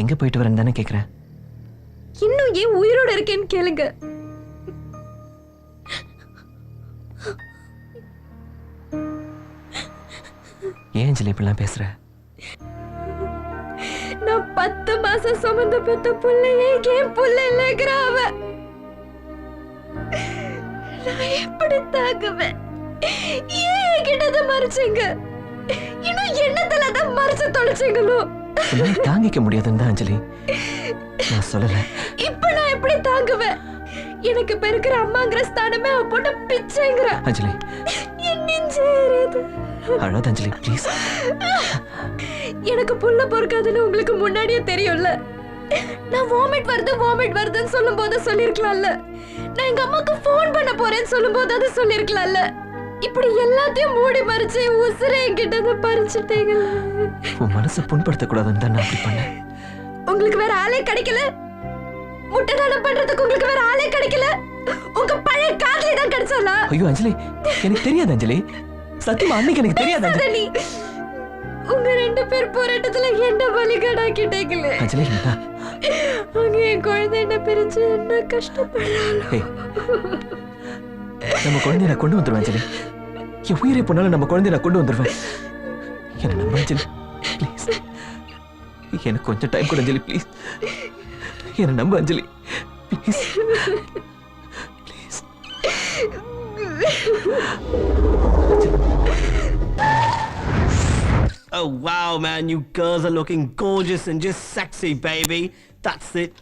எங்க போயிட்டு வரேன்னு தானே கேக்குறேன். இன்னும் ஏன் உயிரோட இருக்கேன்னு கேளுங்க. ஏன் அஞ்சலி இப்படிலாம் பேசுற? நான் 10 மாசம் சுமந்த பெத்த புள்ளையே ஏன் புள்ள இல்லைங்கிற அவ. நான் எப்படி தாங்குவேன்? ஏன் கிட்டத மறைச்சீங்க? இன்னும் என்னத்துல தான் மறைச்சு தொலைச்சீங்களோ? தாங்கிக்க முடியாதுன்னு தான் அஞ்சலி நான் சொல்லல. இப்ப நான் எப்படி தாங்குவேன்? எனக்கு பெருக்கிற அம்மாங்கிற ஸ்தானமே அவ போட்ட பிச்சைங்கிற. அஞ்சலி என் நெஞ்சேறியது. அழாத அஞ்சலி ப்ளீஸ். எனக்கு புள்ள பொறுக்காதுன்னு உங்களுக்கு முன்னாடியே தெரியும்ல. நான் வாமிட் வருதுன்னு சொல்லும் போது சொல்லிருக்கலாம்ல. நான் எங்க அம்மாக்கு போன் பண்ண போறேன்னு சொல்லும் போது அது சொல்லிருக்கலாம்ல. இப்படி எல்லாத்தையும் மூடி மறைச்சு உசுரை என்கிட்ட பறிச்சுட்டீங்கல்ல. உன் மனசை புண்படுத்த கூடாதுன்னு தான் நான் அப்படி பண்ணேன். உங்களுக்கு வேற ஆளே கிடைக்கல. முட்டைதானம் பண்றதுக்கு உங்களுக்கு வேற ஆளே கிடைக்கல. உங்க பழைய காதலி தான் கிடைச்சாலா? ஐயோ அஞ்சலி எனக்கு தெரியாது அஞ்சலி. சத்தியமா அன்னைக்கு எனக்கு தெரியாது அஞ்சலி. உங்க 2 பேர் போராட்டத்துல என்ன பலிகடாக்கிட்டீங்களே அஞ்சலி. அங்க என் குழந்தை என்ன பிரிச்சு என்ன கஷ்டப்படலாம். நம்ம குழந்தைய நான் கொண்டு வந்துருவேன் அஞ்சலி. என் உயிரை போனாலும் நம்ம குழந்தைய நான் கொண்டு வந்துருவேன். என்ன நம்ப அஞ்சலி ப்ளீஸ். எனக்கு கொஞ்சம் டைம் கொடு அஞ்சலி ப்ளீஸ். என்ன நம்ப Anjali please please. Oh wow, man, you girls are looking gorgeous and just sexy, baby. That's it.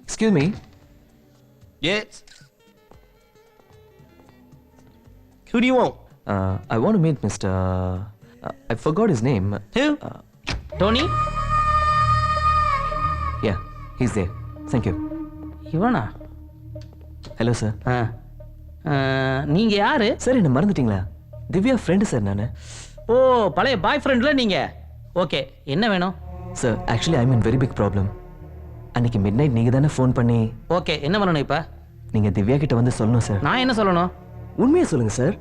Excuse me. Yes. Who do you want? I want to meet Mr. I forgot his name. Who? Tony? Yeah, he's there. Thank you. இவனா? Hello sir. நீங்க யாரு? Sir என்ன மறந்துட்டீங்களா? Divya friend sir நானு. ஓ பழைய பாய் ஃப்ரெண்ட்ல நீங்க. Okay என்ன வேணும்? Sir actually I mean very big problem. அன்னைக்கு மிட் நைட் நீங்க தானே ஃபோன் பண்ணி. ஓகே என்ன பண்ணணும் இப்ப? நீங்க திவ்யா கிட்ட வந்து சொல்லணும் சார். நான் என்ன சொல்லணும்? உண்மையை சொல்லுங்க சார்.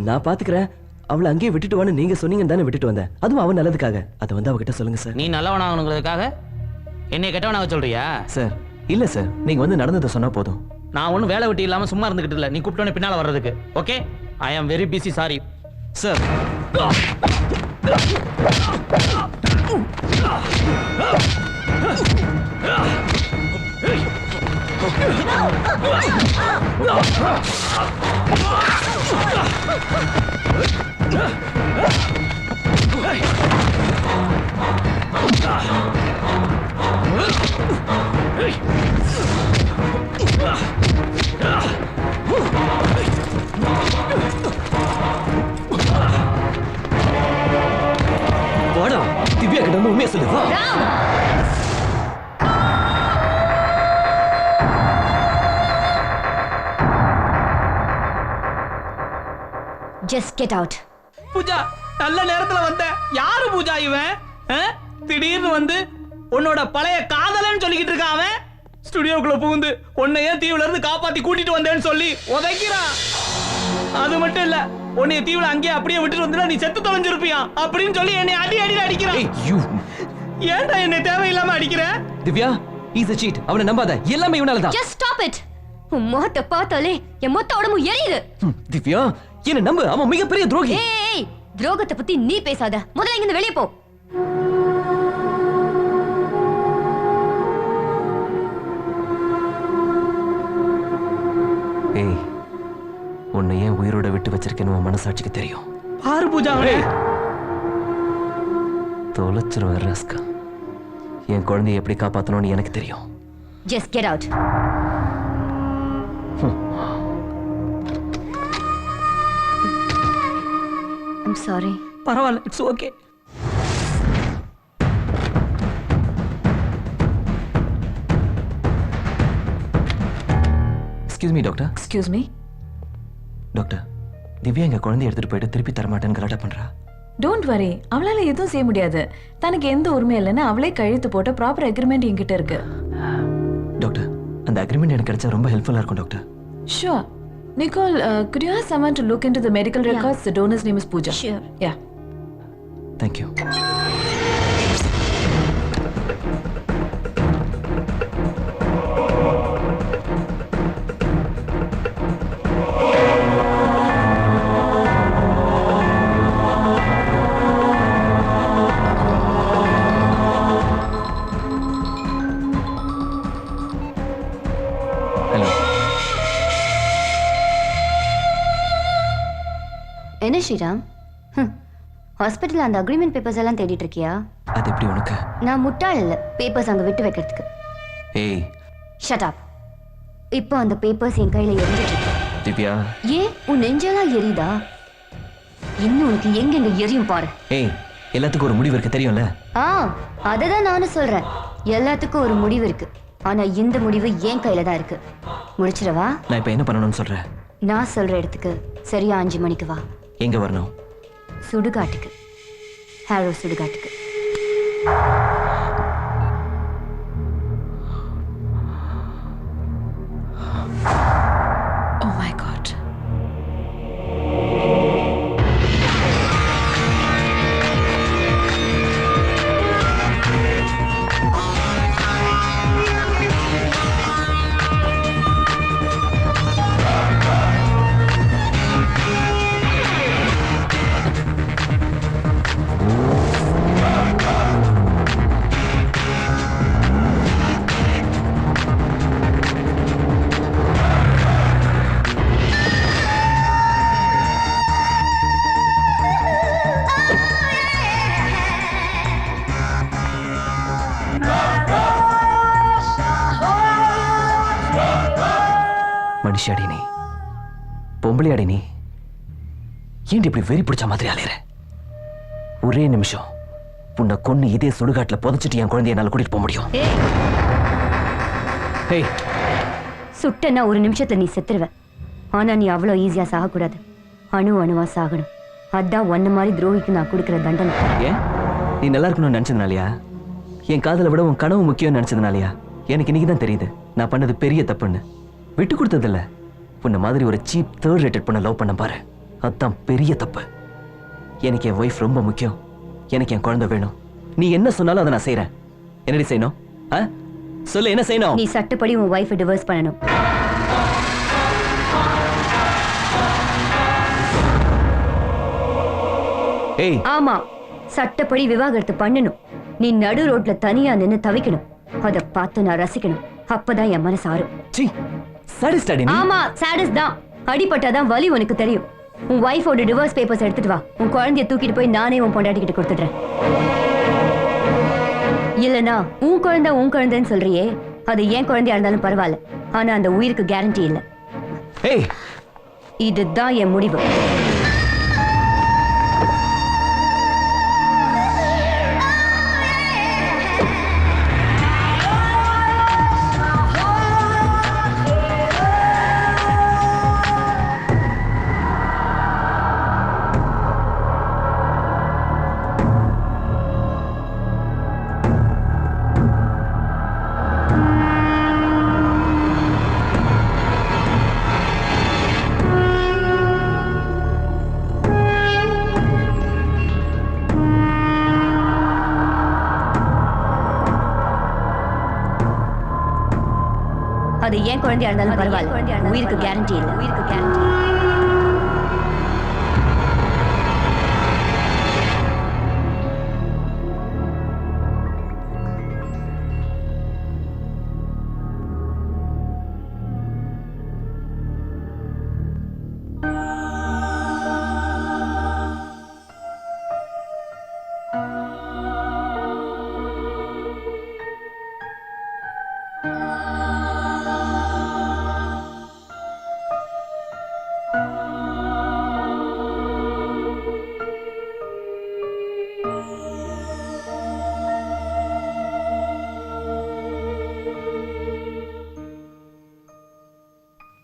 நான் பாத்துக்கிறேன். அவளை அங்கேயே விட்டுட்டு வான்னு நீங்க சொன்னீங்கன்னு தானே விட்டுட்டு வந்தேன். அதுவும் அவன் நல்லதுக்காக. அதை வந்து அவகிட்ட சொல்லுங்க சார். நீ நல்லவனாகணுங்கிறதுக்காக என்னை கெட்டவனாக சொல்றியா? சார் இல்ல சார், நீங்க வந்து நடந்ததை சொன்னா போதும். நான் ஒன்றும் வேலை வெட்டி இல்லாம சும்மா இருந்துகிட்டு இல்லை. நீ கூப்பிட்டோன்னே பின்னால வர்றதுக்கு. Okay I am very busy, sorry sir. வாடா திவ்யா கிட்ட வந்து உண்மையை சொல்லு. வா. Just get out. பூஜா நல்ல நேரத்துல வந்த. யாரு பூஜா இவன்? திடீர்னு வந்து உன்னோட பழைய காதலன்னு சொல்லிக்கிட்டு இருக்கான் அவன். ஸ்டுடியோக்குள்ள புகுந்து உன்னையே தீவுல இருந்து காப்பாத்தி கூட்டிட்டு வந்தேன்னு சொல்லி உதைக்கிறான். அது மட்டும் இல்ல, உன்னைய தீவுல அங்கேயே அப்படியே விட்டுட்டு வந்தா நீ செத்து தொலைஞ்சிருப்பியா அப்படின்னு சொல்லி என்னை அடி அடிக்கிறான். ஏன்டா என்னை தேவையில்லாம அடிக்கிற? Divya he's a cheat. அவனை நம்பாத. எல்லாமே இவனால தான். Just stop it. உன் முகத்தை பார்த்தாலே என் மொத்த உடம்பு எரியுது. திவ்யா என்ன நம்பு. அவன் மிகப்பெரிய துரோகி. ஏய் துரோகத்தை பத்தி நீ பேசாத. முதல்ல இங்க இருந்து வெளியே போ. ஏய் உன்னை ஏன் உயிரோட விட்டு வச்சிருக்கேன்னு உன் மனசாட்சிக்கு தெரியும். பாரு பூஜா தொலைச்சிருவேன் ரஸ்கா. என் குழந்தைய எப்படி காப்பாத்தணும்னு எனக்கு தெரியும். Just get out. I'm sorry. பரவாயில்ல, it's okay. Excuse me doctor. Excuse me. Doctor Divya எங்க குழந்தைய எடுத்துட்டு போயிட்டு திருப்பி தரமாட்டேன்னு கலாட்டா பண்றா. டோன்ட் வரி, அவளால எதுவும் செய்ய முடியாது. தனக்கு எந்த உரிமை இல்லைன்னு அவளே கழுத்து போட்ட ப்ராப்பர் அக்ரிமெண்ட் என்கிட்ட இருக்கு. டாக்டர் அந்த அக்ரிமெண்ட் எனக்கு கிடைச்சா ரொம்ப ஹெல்ப்ஃபுல்லா இருக்கும் doctor. Sure. Nicole, could you ask someone to look into the medical records? The donor's name is Pooja. Sure. Yeah. Thank you. Sriram? Hospital அந்த அக்ரிமெண்ட் பேப்பர்ஸ் எல்லாம் தேடிட்டு இருக்கியா? அது எப்படி உனக்கு? நான் முட்டாள் இல்ல பேப்பர்ஸ் அங்க விட்டு வைக்கிறதுக்கு. ஏய் ஷட் அப். இப்போ அந்த பேப்பர்ஸ் என் கையில எரிஞ்சிட்டு இருக்கு. திவ்யா. ஏன் உன் நெஞ்செல்லாம் எரியுதா? இன்னும் உனக்கு எங்கெங்க எரியும் பாரு. ஏய் எல்லாத்துக்கும் ஒரு முடிவு இருக்கு தெரியும்ல? அததான் நானும் சொல்றேன். எல்லாத்துக்கும் ஒரு முடிவு இருக்கு. ஆனா இந்த முடிவு என் கையில தான் இருக்கு. முடிச்சிடவா? நான் இப்ப என்ன பண்ணணும்னு சொல்றேன்? நான் சொல்ற இடத்துக்கு சரியா 5 மணிக்கு வா. எங்க வரணும்? சுடுகாட்டுக்கு. ஹாரோ சுடுகாட்டுக்கு. Oh my God. மனுஷியாடி நீ, பொம்பளையாடி நீ, ஏன்டி இப்படி வெறி பிடிச்ச மாதிரி அலையற? ஒரே நிமிஷம் உன்னை கொன்னு இதே சுடுகாட்டுல புதைச்சிட்டு என் குழந்தைய என்னால கூட்டிட்டு போக முடியும். ஏய் சுட்டனா ஒரு நிமிஷத்துல நீ செத்துருவ. ஆனா நீ அவ்வளோ ஈஸியா சாகக்கூடாது. அணுவா சாகணும். அதான் ஒன்ன மாதிரி துரோகிக்கு நான் கொடுக்கிற தண்டனை. ஏன் நீ நல்லா இருக்கணும்னு நினைச்சதுனாலயா? என் காதலை விட உன் கனவு முக்கியம்னு நினைச்சதுனாலயா? எனக்கு இன்னைக்கு தான் தெரியுது நான் பண்ணது பெரிய தப்புன்னு. விட்டு கொடுத்ததில்ல, உன்ன மாதிரி ஒரு சீப் 3rd ரேட்டட் பண்ண லவ் பண்ண பாரு, அதுதான் பெரிய தப்பு. எனக்கு என் ஒய்ஃப் ரொம்ப முக்கியம். எனக்கு என் குழந்தை வேணும். நீ என்ன சொன்னாலும் அதை நான் செய்யறேன். என்னடி செய்யணும்? சொல்லு, என்ன செய்யணும்? நீ சட்டப்படி உன் ஒய்ஃபை டிவோர்ஸ் பண்ணணும். ஏய் ஆமா, சட்டப்படி விவாகரத்து பண்ணணும். நீ நடு ரோட்ல தனியா நின்னு தவிக்கணும். அத பார்த்து நான் ரசிக்கணும். அப்பதான் என் மனசு ஆறும். சீ சாடிஸ்ட் அடி நீ. ஆமா, சாடிஸ்ட் தான். அடிபட்டாதான் வலி உனக்கு தெரியும். உன் வைஃபோட டிவோர்ஸ் பேப்பர்ஸ் எடுத்துட்டு வா. உன் குழந்தைய தூக்கிட்டு போய் நானே உன் பொண்டாட்டிக்கிட்ட கொடுத்துடுறேன். இல்லனா உன் குழந்தைன்னு சொல்றியே, அது ஏன் குழந்தையா இருந்தாலும் பரவாயில்ல. ஆனா அந்த உயிருக்கு கேரண்டி இல்ல. ஏய் இதுதான் என் முடிவு. அது ஏன் குழந்தையா இருந்தாலும் பரவாயில்ல. உயிருக்கு கேரண்டி இல்ல. உயிருக்கு கேரண்டி.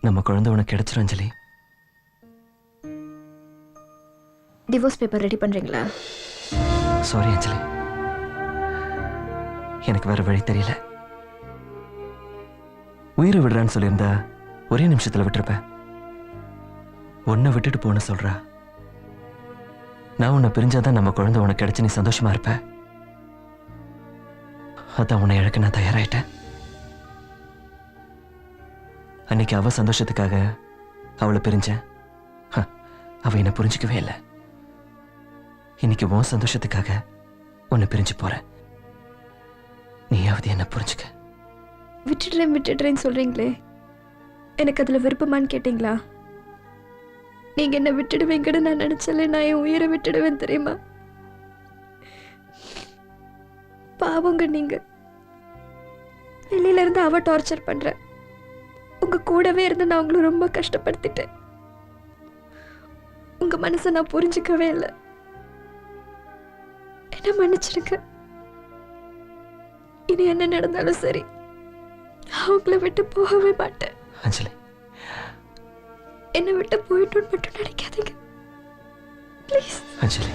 நம்ம குழந்தை உனக்கு கிடைச்சிரும் அஞ்சலி. டிவோர்ஸ் பேப்பர் ரெடி பண்றீங்களா? சாரி அஞ்சலி, எனக்கு வேற வழி தெரியல. உயிரை விடுறான்னு சொல்லியிருந்தா ஒரே நிமிஷத்துல விட்டுருப்பேன். உன்னை விட்டுட்டு போன சொல்றா. நான் உன்னை பிரிஞ்சாதான் நம்ம குழந்தை உனக்கு கிடைச்சு நீ சந்தோஷமா இருப்ப. அதான் உன்னை இழக்க நான் தயாராயிட்டேன். அன்னைக்கு அவ சந்தோஷத்துக்காக அவளை பிரிஞ்சேன். அவ என்ன புரிஞ்சுக்கவே இல்லை. இன்னைக்கு உன் சந்தோஷத்துக்காக உன்னை பிரிஞ்சு போறேன். நீயாவது என்ன புரிஞ்சுக்க. விட்டுடுறேன்னு சொல்றீங்களே, எனக்கு அதுல விருப்பமான்னு கேட்டீங்களா? நீங்க என்ன விட்டுடுவீங்கன்னு நான் நினைச்சல நான் என் உயிரை விட்டுடுவேன் தெரியுமா? பாவங்க நீங்க. வெளியில இருந்து அவ டார்ச்சர் பண்ற, உங்க கூடவே இருந்து நான் உங்களை ரொம்ப கஷ்டப்படுத்திட்டேன். உங்க மனசை நான் புரிஞ்சுக்கவே இல்லை. என்ன மன்னிச்சிருங்க. இனி என்ன நடந்தாலும் சரி, அவங்கள விட்டு போகவே மாட்டேன். அஞ்சலி, என்னை விட்டு போயிட்டோன்னு மட்டும் நினைக்காதீங்க ப்ளீஸ். அஞ்சலி.